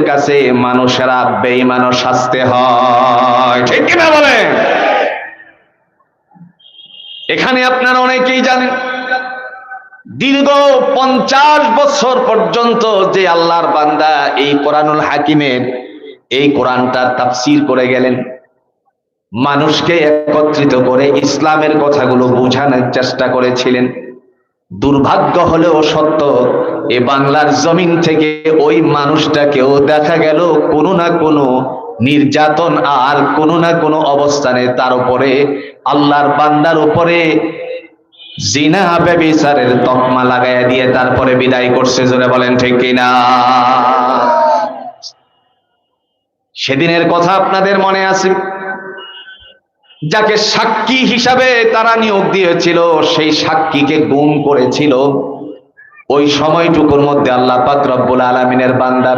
কাছে মানুষেরা বেঈমান ও শাস্তি হয়, ঠিক কিনা বলেন? এখানে আপনারা অনেকেই জানেন দীর্ঘ 50 বছর পর্যন্ত যে আল্লাহর বান্দা এই কোরআনুল হাকিমের এই কোরআনটা তাফসীর করে গেলেন, মানুষকে একত্রিত করে ইসলামের কথাগুলো বোঝানোর চেষ্টা করেছিলেন, দুর্ভাগ্য হলেও সত্য এ বাংলার জমিন থেকে ওই মানুষটাকেও দেখা গেল কোনো না কোনো নির্যাতন আর কোনো না কোনো অবস্থানে তার উপরে আল্লাহর বান্দার উপরে জিনা ব্যভিচারের তকমা লাগাইয়া দিয়ে তারপরে বিদায় করছে। জোরে বলেন ঠিক কিনা? সেদিনের কথা আপনাদের মনে আছে, যাকে সাক্ষী হিসাবে তারা নিয়োগ দিয়েছিল সেই সাক্ষীকে গুম করেছিল। ওই সময়টুকুর মধ্যে আল্লাহ পাক রব্বুল আলামিনের বান্দা